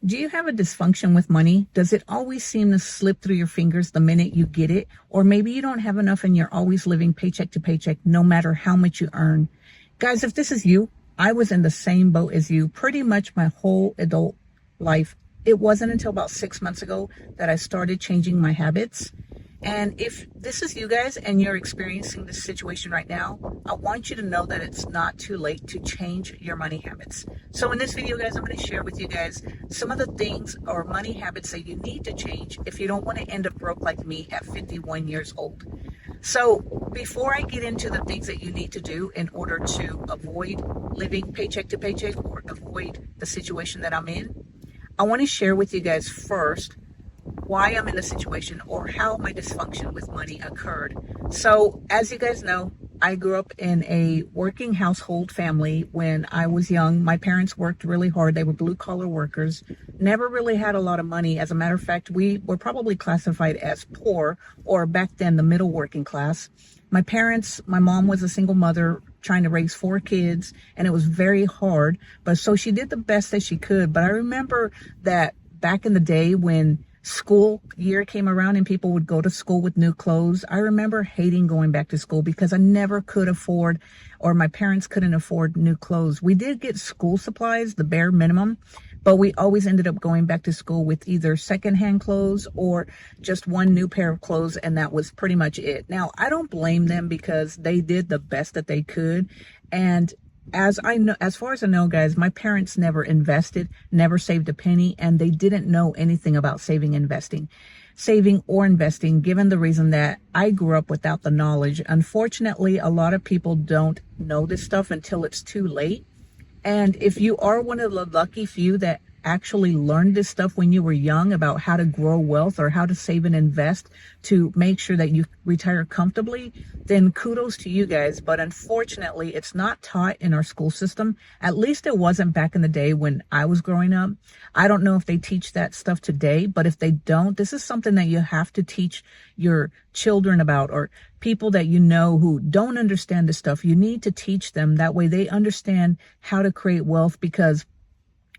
Do you have a dysfunction with money? Does it always seem to slip through your fingers the minute you get it? Or maybe you don't have enough and you're always living paycheck to paycheck no matter how much you earn. Guys, if this is you, I was in the same boat as you pretty much my whole adult life. It wasn't until about 6 months ago that I started changing my habits. And if this is you guys and you're experiencing this situation right now, I want you to know that it's not too late to change your money habits. So in this video, guys, I'm going to share with you guys some of the things or money habits that you need to change if you don't want to end up broke like me at 51 years old. So before I get into the things that you need to do in order to avoid living paycheck to paycheck or avoid the situation that I'm in, I want to share with you guys first why I'm in the situation or how my dysfunction with money occurred. So as you guys know, I grew up in a working household family when I was young. My parents worked really hard. They were blue collar workers, never really had a lot of money. As a matter of fact, we were probably classified as poor, or back then the middle working class. My mom was a single mother trying to raise 4 kids, and it was very hard. But so she did the best that she could. But I remember that back in the day when school year came around and people would go to school with new clothes, I remember hating going back to school because I never could afford, or my parents couldn't afford, new clothes. We did get school supplies, the bare minimum, but we always ended up going back to school with either secondhand clothes or just one new pair of clothes, and that was pretty much it. Now, I don't blame them because they did the best that they could. And as far as I know, guys, my parents never invested, never saved a penny, and they didn't know anything about saving or investing, given the reason that I grew up without the knowledge. Unfortunately, a lot of people don't know this stuff until it's too late. And if you are one of the lucky few that actually learned this stuff when you were young about how to grow wealth or how to save and invest to make sure that you retire comfortably, then kudos to you guys. But unfortunately, it's not taught in our school system. At least it wasn't back in the day when I was growing up. I don't know if they teach that stuff today, but if they don't, this is something that you have to teach your children about, or people that you know who don't understand this stuff. You need to teach them. That way they understand how to create wealth, because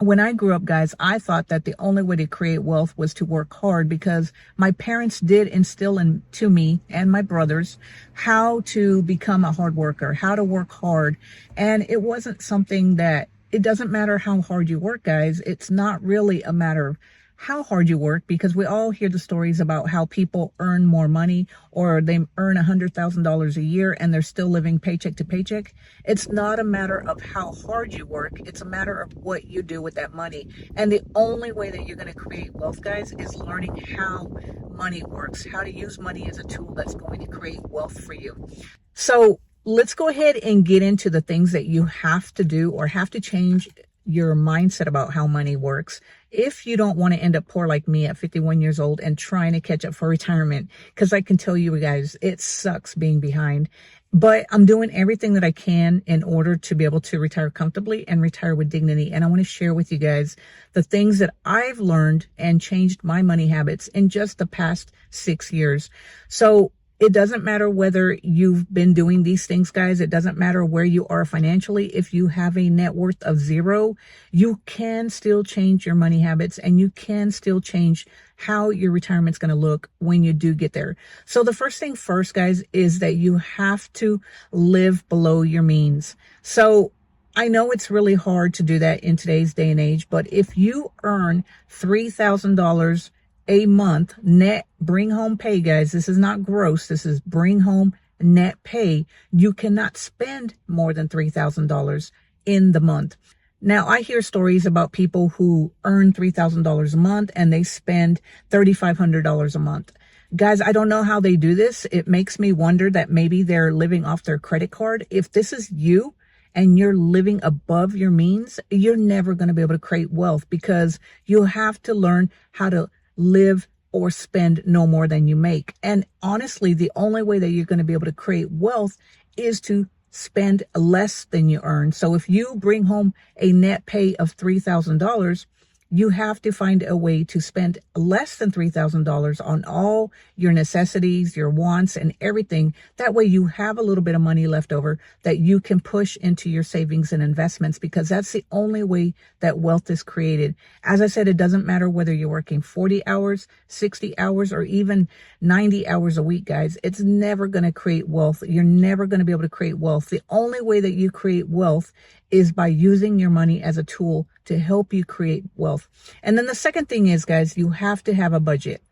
when I grew up, guys, I thought that the only way to create wealth was to work hard, because my parents did instill into me and my brothers how to become a hard worker, how to work hard. And it wasn't something that, it doesn't matter how hard you work, guys. It's not really a matter of how hard you work, because we all hear the stories about how people earn more money, or they earn $100,000 a year and they're still living paycheck to paycheck. It's not a matter of how hard you work. It's a matter of what you do with that money. And the only way that you're going to create wealth, guys, is learning how money works, how to use money as a tool that's going to create wealth for you. So let's go ahead and get into the things that you have to do or have to change your mindset about how money works if you don't want to end up poor like me at 51 years old and trying to catch up for retirement. Because I can tell you guys, it sucks being behind. But I'm doing everything that I can in order to be able to retire comfortably and retire with dignity. And I want to share with you guys the things that I've learned and changed my money habits in just the past 6 years. So it doesn't matter whether you've been doing these things, guys. It doesn't matter where you are financially. If you have a net worth of 0, you can still change your money habits, and you can still change how your retirement's going to look when you do get there. So the first thing first, guys, is that you have to live below your means. So I know it's really hard to do that in today's day and age, but if you earn $3,000 a month net bring home pay, guys, this is not gross, this is bring home net pay, you cannot spend more than $3,000 in the month. Now, I hear stories about people who earn $3,000 a month and they spend $3,500 a month. Guys, I don't know how they do this. It makes me wonder that maybe they're living off their credit card. If this is you and you're living above your means, you're never going to be able to create wealth, because you have to learn how to live or spend no more than you make. And honestly, the only way that you're going to be able to create wealth is to spend less than you earn. So if you bring home a net pay of $3,000, you have to find a way to spend less than $3,000 on all your necessities, your wants, and everything. That way you have a little bit of money left over that you can push into your savings and investments, because that's the only way that wealth is created. As I said, it doesn't matter whether you're working 40 hours, 60 hours, or even 90 hours a week, guys. It's never going to create wealth. You're never going to be able to create wealth. The only way that you create wealth is by using your money as a tool to help you create wealth. And then the second thing is, guys, you have to have a budget.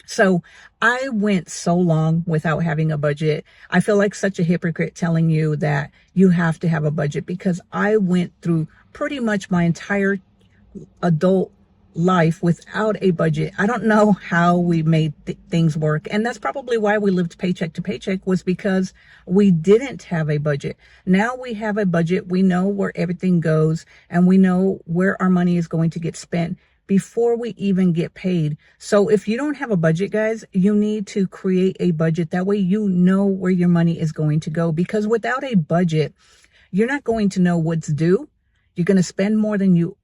So I went so long without having a budget. I feel like such a hypocrite telling you that you have to have a budget, because I went through pretty much my entire adult life without a budget. I don't know how we made things work. And that's probably why we lived paycheck to paycheck, was because we didn't have a budget. Now we have a budget. We know where everything goes, and we know where our money is going to get spent before we even get paid. So if you don't have a budget, guys, you need to create a budget. That way you know where your money is going to go, because without a budget, you're not going to know what's due. You're going to spend more than you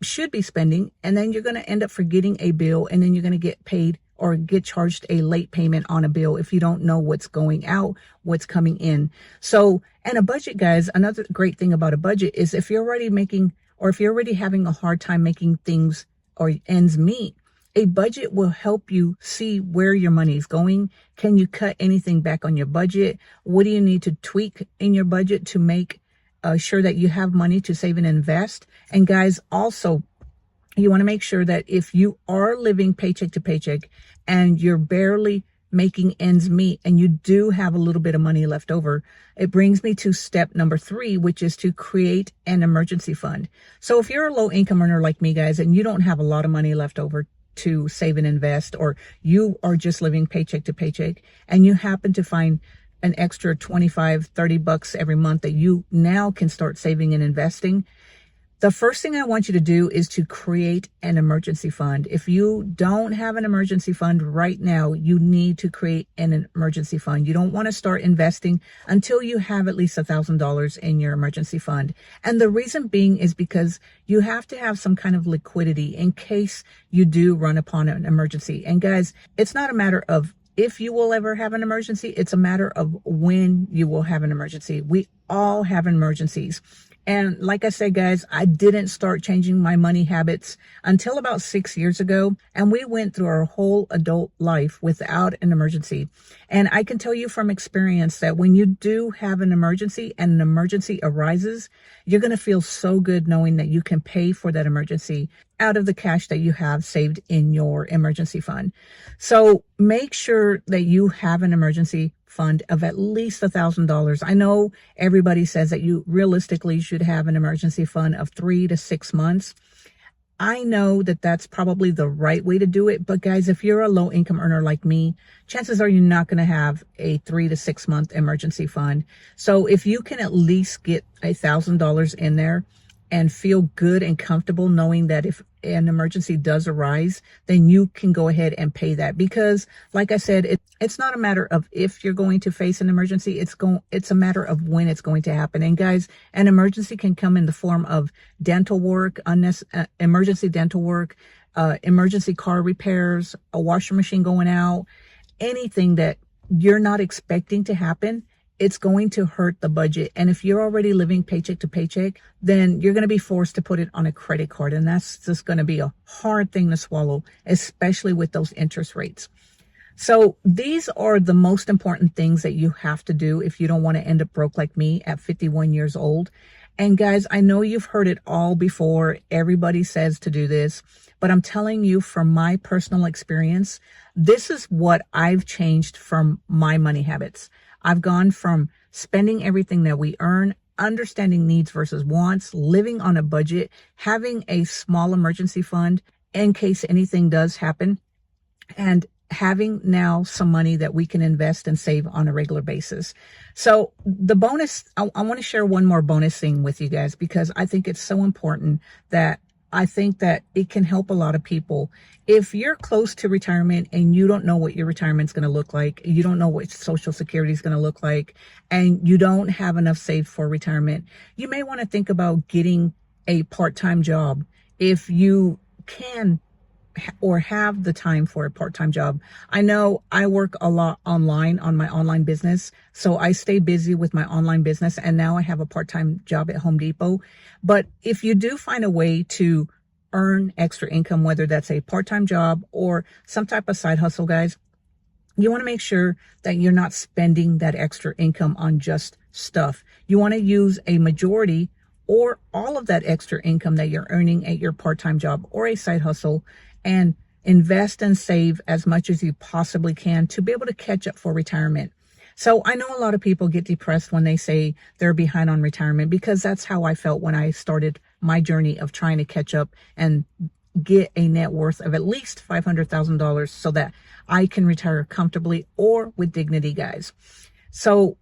should be spending, and then you're going to end up forgetting a bill, and then you're going to get paid or get charged a late payment on a bill if you don't know what's going out, what's coming in. So, and a budget, guys, another great thing about a budget is if you're already making, or if you're already having a hard time making things or ends meet, a budget will help you see where your money is going. Can you cut anything back on your budget? What do you need to tweak in your budget to make sure that you have money to save and invest? And guys, also, you want to make sure that if you are living paycheck to paycheck and you're barely making ends meet and you do have a little bit of money left over, it brings me to step number 3, which is to create an emergency fund. So if you're a low income earner like me, guys, and you don't have a lot of money left over to save and invest, or you are just living paycheck to paycheck and you happen to find an extra 25, 30 bucks every month that you now can start saving and investing, the first thing I want you to do is to create an emergency fund. If you don't have an emergency fund right now, you need to create an emergency fund. You don't want to start investing until you have at least $1,000 in your emergency fund. And the reason being is because you have to have some kind of liquidity in case you do run upon an emergency. And guys, it's not a matter of if you will ever have an emergency, it's a matter of when you will have an emergency. We all have emergencies. And like I said, guys, I didn't start changing my money habits until about 6 years ago. And we went through our whole adult life without an emergency. And I can tell you from experience that when you do have an emergency and an emergency arises, you're going to feel so good knowing that you can pay for that emergency out of the cash that you have saved in your emergency fund. So make sure that you have an emergency fund of at least $1,000. I know everybody says that you realistically should have an emergency fund of 3 to 6 months. I know that that's probably the right way to do it. But guys, if you're a low income earner like me, chances are you're not going to have a 3 to 6 month emergency fund. So if you can at least get $1,000 in there and feel good and comfortable knowing that if an emergency does arise, then you can go ahead and pay that. Because like I said, it's not a matter of if you're going to face an emergency, it's a matter of when it's going to happen. And guys, an emergency can come in the form of dental work, emergency dental work, emergency car repairs, a washer machine going out, anything that you're not expecting to happen. It's going to hurt the budget. And if you're already living paycheck to paycheck, then you're going to be forced to put it on a credit card. And that's just going to be a hard thing to swallow, especially with those interest rates. So these are the most important things that you have to do if you don't want to end up broke like me at 51 years old. And guys, I know you've heard it all before. Everybody says to do this, but I'm telling you from my personal experience, this is what I've changed from my money habits. I've gone from spending everything that we earn, understanding needs versus wants, living on a budget, having a small emergency fund in case anything does happen, and having now some money that we can invest and save on a regular basis. So the bonus, I want to share one more bonus thing with you guys, because I think it's so important that I think that it can help a lot of people. If you're close to retirement and you don't know what your retirement's going to look like, you don't know what Social Security is going to look like, and you don't have enough saved for retirement, you may want to think about getting a part-time job if you can or have the time for a part-time job. I know I work a lot online on my online business, so I stay busy with my online business, and now I have a part-time job at Home Depot. But if you do find a way to earn extra income, whether that's a part-time job or some type of side hustle, guys, you want to make sure that you're not spending that extra income on just stuff. You want to use a majority or all of that extra income that you're earning at your part-time job or a side hustle and invest and save as much as you possibly can to be able to catch up for retirement. So I know a lot of people get depressed when they say they're behind on retirement, because that's how I felt when I started my journey of trying to catch up and get a net worth of at least $500,000 so that I can retire comfortably or with dignity, guys. So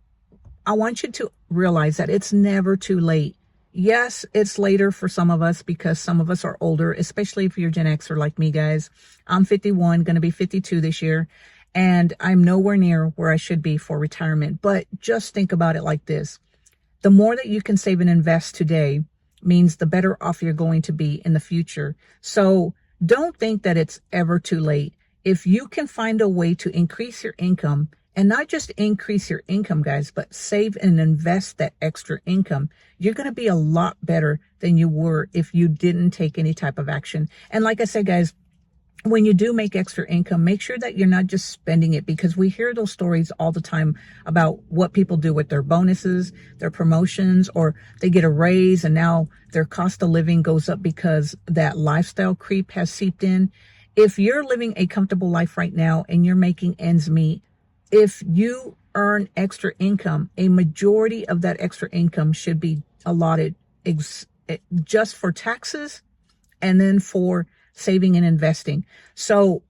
I want you to realize that it's never too late. Yes, it's later for some of us because some of us are older, especially if you're Gen Xer like me, guys. I'm 51, going to be 52 this year, and I'm nowhere near where I should be for retirement. But just think about it like this. The more that you can save and invest today means the better off you're going to be in the future. So don't think that it's ever too late. If you can find a way to increase your income, and not just increase your income, guys, but save and invest that extra income, you're going to be a lot better than you were if you didn't take any type of action. And like I said, guys, when you do make extra income, make sure that you're not just spending it, because we hear those stories all the time about what people do with their bonuses, their promotions, or they get a raise and now their cost of living goes up because that lifestyle creep has seeped in. If you're living a comfortable life right now and you're making ends meet, if you earn extra income, a majority of that extra income should be allotted just for taxes and then for saving and investing. So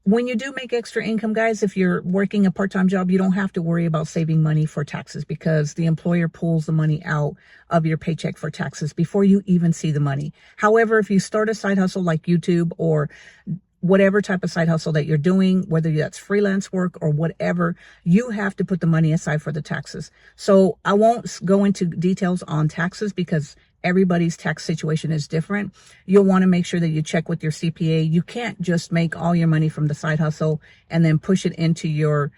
when you do make extra income, guys, if you're working a part-time job, you don't have to worry about saving money for taxes because the employer pulls the money out of your paycheck for taxes before you even see the money. However, if you start a side hustle like YouTube or whatever type of side hustle that you're doing, whether that's freelance work or whatever, you have to put the money aside for the taxes. So I won't go into details on taxes because everybody's tax situation is different. You'll want to make sure that you check with your CPA. You can't just make all your money from the side hustle and then push it into your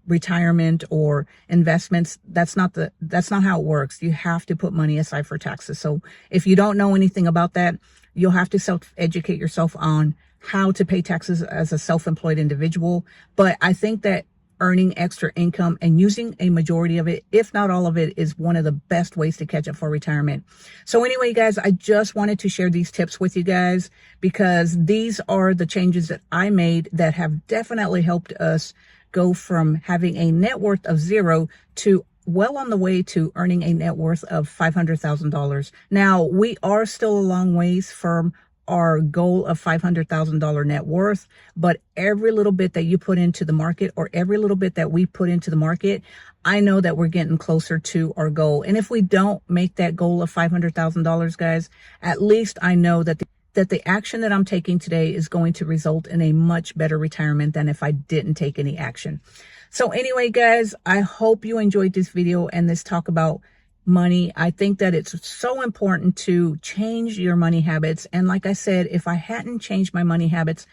retirement or investments. That's not how it works. You have to put money aside for taxes. So if you don't know anything about that, you'll have to self-educate yourself on how to pay taxes as a self-employed individual. But I think that earning extra income and using a majority of it, if not all of it, is one of the best ways to catch up for retirement. So anyway, guys, I just wanted to share these tips with you guys because these are the changes that I made that have definitely helped us go from having a net worth of zero to well on the way to earning a net worth of $500,000. Now, we are still a long ways from our goal of $500,000 net worth, but every little bit that you put into the market or every little bit that we put into the market, I know that we're getting closer to our goal. And if we don't make that goal of $500,000, guys, at least I know that the action that I'm taking today is going to result in a much better retirement than if I didn't take any action. So anyway, guys, I hope you enjoyed this video and this talk about money. I think that it's so important to change your money habits. And like I said, if I hadn't changed my money habits,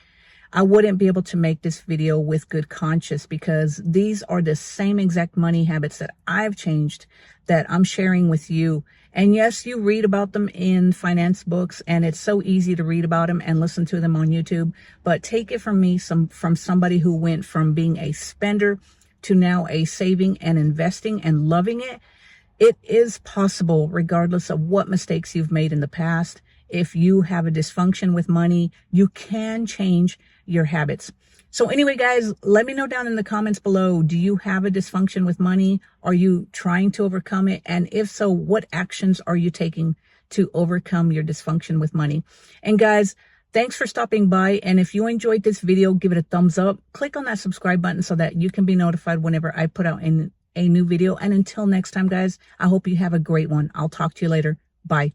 I wouldn't be able to make this video with good conscience because these are the same exact money habits that I've changed that I'm sharing with you. And yes, you read about them in finance books and it's so easy to read about them and listen to them on YouTube. But take it from me, from somebody who went from being a spender to now a saving and investing and loving it. It is possible, regardless of what mistakes you've made in the past. If you have a dysfunction with money, you can change your habits. So anyway, guys, let me know down in the comments below. Do you have a dysfunction with money? Are you trying to overcome it? And if so, what actions are you taking to overcome your dysfunction with money? And guys, thanks for stopping by. And if you enjoyed this video, give it a thumbs up. Click on that subscribe button so that you can be notified whenever I put out a new video. And until next time, guys, I hope you have a great one. I'll talk to you later. Bye.